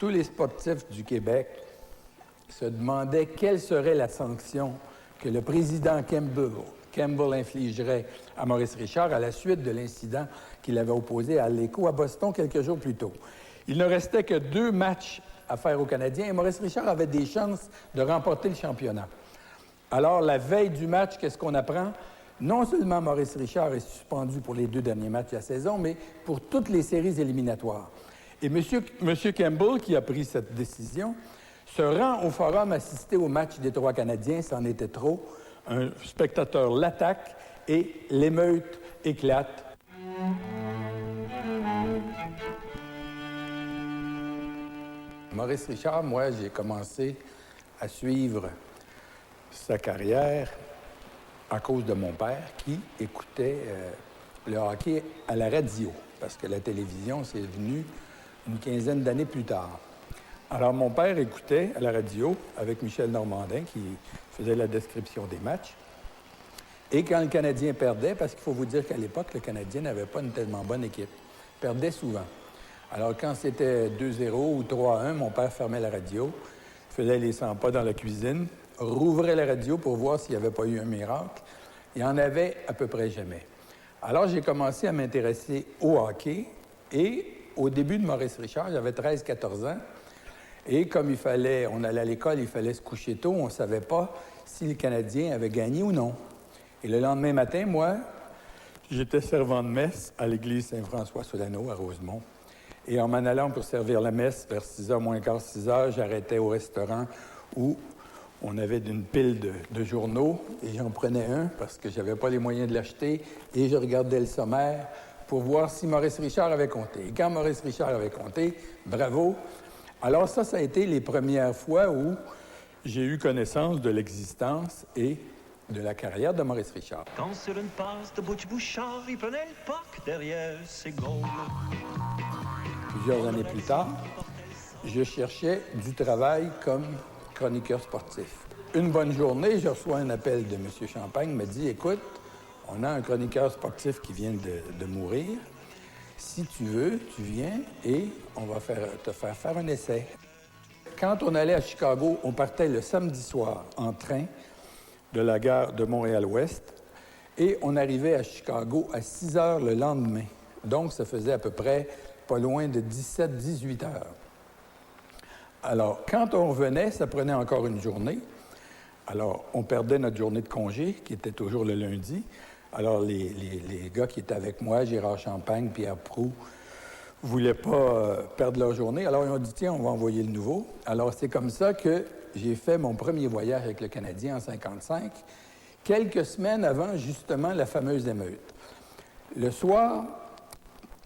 tous les sportifs du Québec se demandaient quelle serait la sanction que le président Campbell infligerait à Maurice Richard à la suite de l'incident qu'il avait opposé à l'Écho à Boston quelques jours plus tôt. Il ne restait que 2 matchs à faire aux Canadiens et Maurice Richard avait des chances de remporter le championnat. Alors, la veille du match, qu'est-ce qu'on apprend? Non seulement Maurice Richard est suspendu pour les 2 derniers matchs de la saison, mais pour toutes les séries éliminatoires. Et M. Campbell, qui a pris cette décision, se rend au forum assister au match des 3 Canadiens, c'en était trop. Un spectateur l'attaque et l'émeute éclate. Maurice Richard, moi, j'ai commencé à suivre sa carrière à cause de mon père qui écoutait le hockey à la radio, parce que la télévision, c'est venu une quinzaine d'années plus tard. Alors, mon père écoutait à la radio avec Michel Normandin, qui faisait la description des matchs. Et quand le Canadien perdait, parce qu'il faut vous dire qu'à l'époque, le Canadien n'avait pas une tellement bonne équipe, perdait souvent. Alors, quand c'était 2-0 ou 3-1, mon père fermait la radio, faisait les 100 pas dans la cuisine, rouvrait la radio pour voir s'il n'y avait pas eu un miracle. Il n'y en avait à peu près jamais. Alors, j'ai commencé à m'intéresser au hockey et au début de Maurice Richard, j'avais 13-14 ans. Et comme on allait à l'école, il fallait se coucher tôt, on ne savait pas si le Canadien avait gagné ou non. Et le lendemain matin, moi, j'étais servant de messe à l'église Saint-François-Solano à Rosemont. Et en m'en allant pour servir la messe, vers 6h moins quart, 6h, j'arrêtais au restaurant où on avait une pile de journaux et j'en prenais un parce que je n'avais pas les moyens de l'acheter et je regardais le sommaire pour voir si Maurice Richard avait compté. Et quand Maurice Richard avait compté, bravo! Alors ça a été les premières fois où j'ai eu connaissance de l'existence et de la carrière de Maurice Richard. Quand sur une passe de Butch Bouchard, il prenait le puck derrière ses goals. Plusieurs années plus tard, je cherchais du travail comme chroniqueur sportif. Une bonne journée, je reçois un appel de M. Champagne, me dit « Écoute, on a un chroniqueur sportif qui vient de mourir. Si tu veux, tu viens et on va te faire un essai. » Quand on allait à Chicago, on partait le samedi soir en train de la gare de Montréal-Ouest et on arrivait à Chicago à 6 heures le lendemain. Donc, ça faisait à peu près pas loin de 17-18 heures. Alors, quand on revenait, ça prenait encore une journée. Alors, on perdait notre journée de congé, qui était toujours le lundi. Alors, les gars qui étaient avec moi, Gérard Champagne, Pierre Proulx, ne voulaient pas perdre leur journée. Alors, ils ont dit, tiens, on va envoyer le nouveau. Alors, c'est comme ça que j'ai fait mon premier voyage avec le Canadien en 1955, quelques semaines avant, justement, la fameuse émeute. Le soir,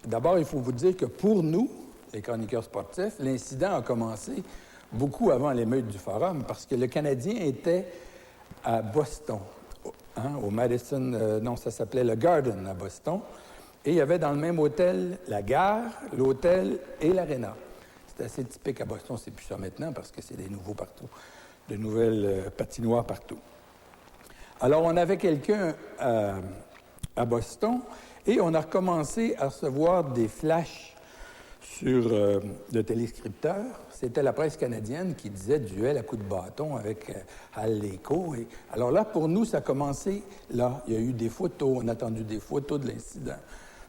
d'abord, il faut vous dire que pour nous, les chroniqueurs sportifs, l'incident a commencé beaucoup avant l'émeute du Forum, parce que le Canadien était à Boston, au Madison, ça s'appelait le Garden à Boston, et il y avait dans le même hôtel la gare, l'hôtel et l'aréna. C'était assez typique à Boston, c'est plus ça maintenant, parce que c'est des nouveaux partout, de nouvelles patinoires partout. Alors, on avait quelqu'un à Boston, et on a recommencé à recevoir des flashs sur le téléscripteur. C'était la presse canadienne qui disait duel à coups de bâton avec Hal Laycoe. Alors là, pour nous, ça a commencé là. Il y a eu des photos, on a entendu des photos de l'incident.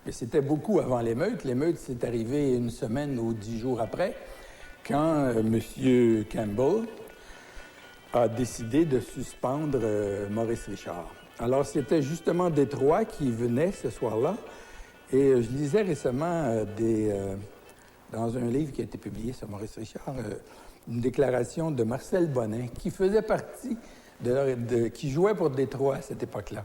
Mais c'était beaucoup avant l'émeute. L'émeute, c'est arrivé une semaine ou 10 jours après, quand M. Campbell a décidé de suspendre Maurice Richard. Alors, c'était justement Détroit qui venait ce soir-là. Et je lisais récemment dans un livre qui a été publié sur Maurice Richard, une déclaration de Marcel Bonin, qui faisait partie qui jouait pour Détroit à cette époque-là.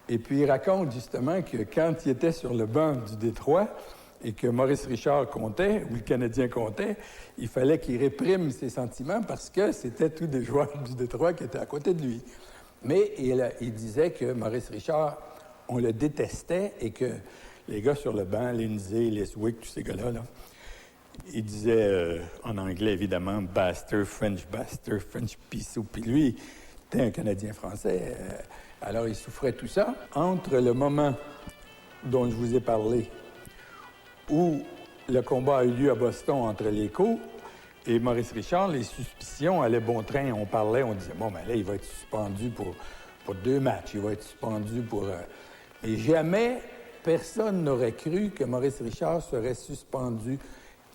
Et puis, il raconte justement que quand il était sur le banc du Détroit et que Maurice Richard comptait, ou le Canadien comptait, il fallait qu'il réprime ses sentiments parce que c'était tous des joueurs du Détroit qui étaient à côté de lui. Mais il disait que Maurice Richard, on le détestait et que les gars sur le banc, Lindsay, Leswick, tous ces gars-là, ils disaient en anglais, évidemment, bastard, French pissou. Puis lui, était un Canadien français. Alors, il souffrait tout ça. Entre le moment dont je vous ai parlé, où le combat a eu lieu à Boston entre Laycoe, Et Maurice Richard, les suspicions allaient bon train. On parlait, on disait, bon, ben là, il va être suspendu pour 2 matchs. Il va être suspendu pour... Et jamais personne n'aurait cru que Maurice Richard serait suspendu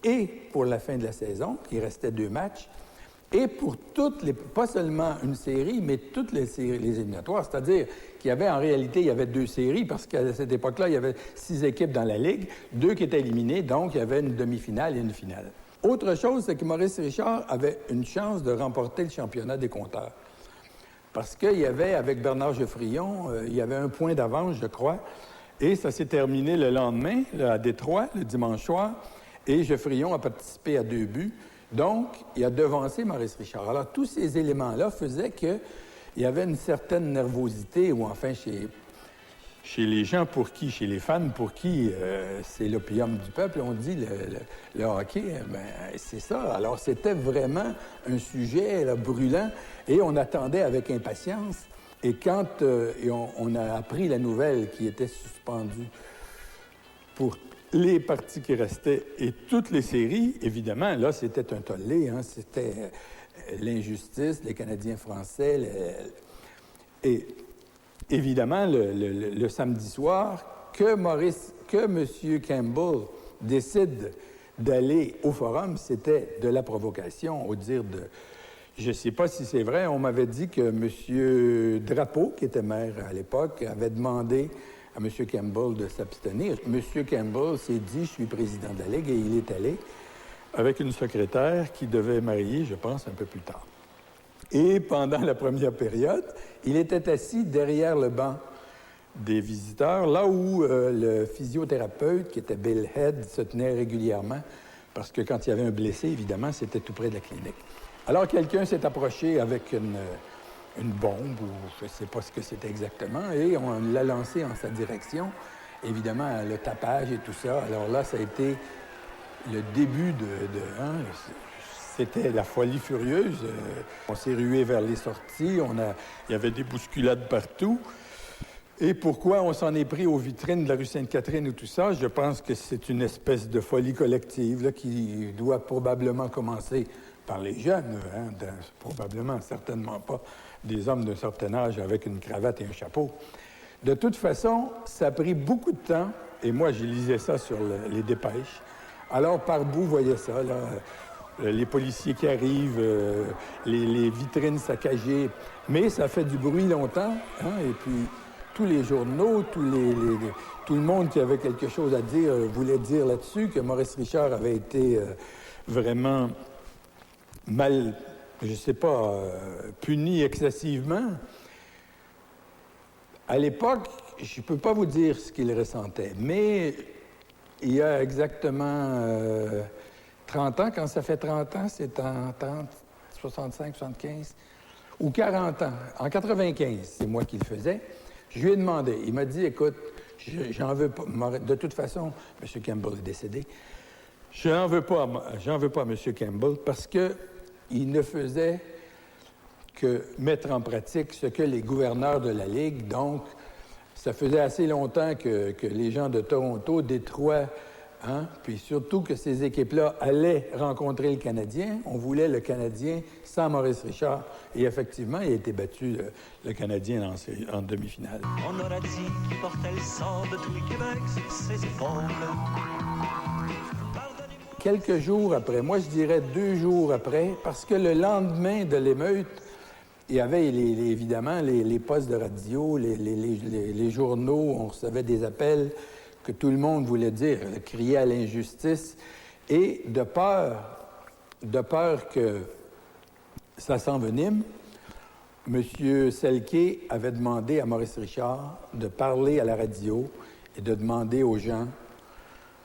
et pour la fin de la saison, il restait 2 matchs, et pour toutes les... pas seulement une série, mais toutes les séries, les éliminatoires. C'est-à-dire qu'il y avait, en réalité, il y avait 2 séries, parce qu'à cette époque-là, il y avait 6 équipes dans la Ligue, 2 qui étaient éliminées, donc il y avait une demi-finale et une finale. Autre chose, c'est que Maurice Richard avait une chance de remporter le championnat des compteurs. Parce qu'il y avait, avec Bernard Geoffrion, il y avait 1 point d'avance, je crois, et ça s'est terminé le lendemain, là, à Détroit, le dimanche soir, et Geoffrion a participé à 2 buts. Donc, il a devancé Maurice Richard. Alors, tous ces éléments-là faisaient qu'il y avait une certaine nervosité, ou enfin, chez les gens pour qui, chez les fans pour qui c'est l'opium du peuple, on dit le hockey, ben, c'est ça. Alors, c'était vraiment un sujet là, brûlant, et on attendait avec impatience. Et quand on a appris la nouvelle qui était suspendue pour les parties qui restaient et toutes les séries, évidemment, là, c'était un tollé. Hein, c'était l'injustice, les Canadiens français. Et évidemment, le samedi soir, que M. Campbell décide d'aller au forum, c'était de la provocation, au dire de... Je ne sais pas si c'est vrai, on m'avait dit que M. Drapeau, qui était maire à l'époque, avait demandé à M. Campbell de s'abstenir. M. Campbell s'est dit « Je suis président de la Ligue » et il est allé avec une secrétaire qui devait marier, je pense, un peu plus tard. Et pendant la première période, il était assis derrière le banc des visiteurs, là où le physiothérapeute, qui était Bill Head, se tenait régulièrement, parce que quand il y avait un blessé, évidemment, c'était tout près de la clinique. Alors, quelqu'un s'est approché avec une bombe, ou je ne sais pas ce que c'était exactement, et on l'a lancé en sa direction. Évidemment, le tapage et tout ça. Alors là, ça a été le début c'était la folie furieuse. On s'est rué vers les sorties, il y avait des bousculades partout. Et pourquoi on s'en est pris aux vitrines de la rue Sainte-Catherine ou tout ça? Je pense que c'est une espèce de folie collective là, qui doit probablement commencer par les jeunes, hein, probablement, certainement pas des hommes d'un certain âge avec une cravate et un chapeau. De toute façon, ça a pris beaucoup de temps, et moi, je lisais ça sur les dépêches. Alors, par bout, vous voyez ça, là, les policiers qui arrivent, les vitrines saccagées, mais ça fait du bruit longtemps, hein, et puis tous les journaux, tout le monde qui avait quelque chose à dire voulait dire là-dessus que Maurice Richard avait été vraiment mal, je ne sais pas, puni excessivement. À l'époque, je ne peux pas vous dire ce qu'il ressentait, mais il y a exactement 30 ans, quand ça fait 30 ans, c'est en 30, 65, 75, ou 40 ans. En 95, c'est moi qui le faisais. Je lui ai demandé, il m'a dit, écoute, j'en veux pas, de toute façon, M. Campbell est décédé, j'en veux pas à M. Campbell parce qu'il ne faisait que mettre en pratique ce que les gouverneurs de la Ligue, donc ça faisait assez longtemps que les gens de Toronto, Détroit, hein, puis surtout que ces équipes-là allaient rencontrer le Canadien. On voulait le Canadien sans Maurice Richard. Et effectivement, il a été battu, le Canadien, en demi-finale. On aurait dit qu'il portait le sang de tout le Québec sur ses épaules. Quelques jours après, moi je dirais 2 jours après, parce que le lendemain de l'émeute, il y avait évidemment les postes de radio, les journaux, on recevait des appels que tout le monde voulait dire, crier à l'injustice, et de peur que ça s'envenime, M. Selke avait demandé à Maurice Richard de parler à la radio et de demander aux gens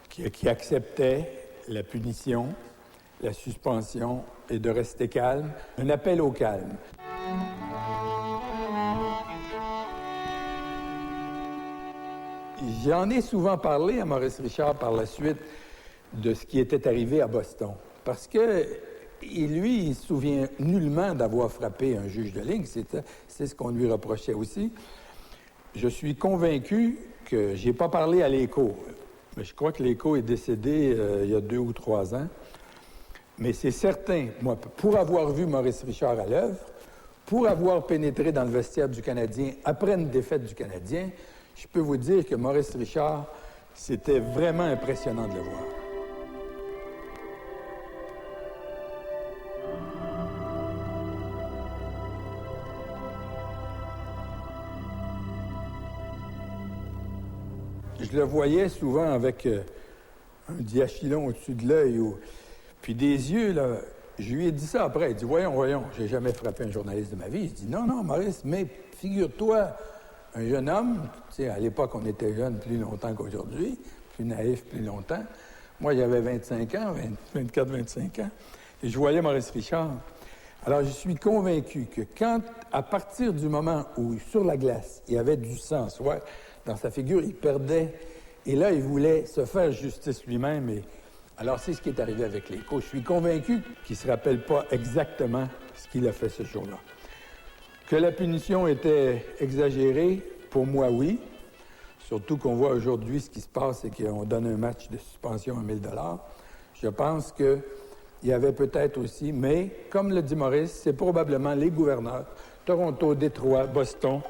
qui acceptaient la punition, la suspension et de rester calme, un appel au calme. J'en ai souvent parlé à Maurice Richard par la suite de ce qui était arrivé à Boston, parce que lui, il ne se souvient nullement d'avoir frappé un juge de ligne, c'est ce qu'on lui reprochait aussi. Je suis convaincu que je n'ai pas parlé à l'Écho, mais je crois que l'Écho est décédé il y a 2 ou 3 ans. Mais c'est certain, moi, pour avoir vu Maurice Richard à l'œuvre, pour avoir pénétré dans le vestiaire du Canadien après une défaite du Canadien, je peux vous dire que Maurice Richard, c'était vraiment impressionnant de le voir. Je le voyais souvent avec un diachylon au-dessus de l'œil, puis des yeux, là. Je lui ai dit ça après. Il dit, voyons, j'ai jamais frappé un journaliste de ma vie. Je dis, non, Maurice, mais figure-toi, un jeune homme, tu sais, à l'époque, on était jeunes plus longtemps qu'aujourd'hui, plus naïfs plus longtemps. Moi, j'avais 25 ans, 24, 25 ans, et je voyais Maurice Richard. Alors, je suis convaincu que quand, à partir du moment où, sur la glace, il y avait du sang, soit dans sa figure, il perdait, et là, il voulait se faire justice lui-même, et alors, c'est ce qui est arrivé avec les coachs. Je suis convaincu qu'il ne se rappelle pas exactement ce qu'il a fait ce jour-là. Que la punition était exagérée, pour moi, oui. Surtout qu'on voit aujourd'hui ce qui se passe, c'est qu'on donne un match de suspension à 1 000 $. Je pense qu'il y avait peut-être aussi, mais comme le dit Maurice, c'est probablement les gouverneurs, Toronto, Détroit, Boston,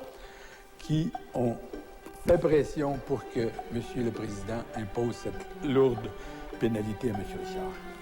qui ont fait pression pour que M. le Président impose cette lourde pénalité à M. Richard.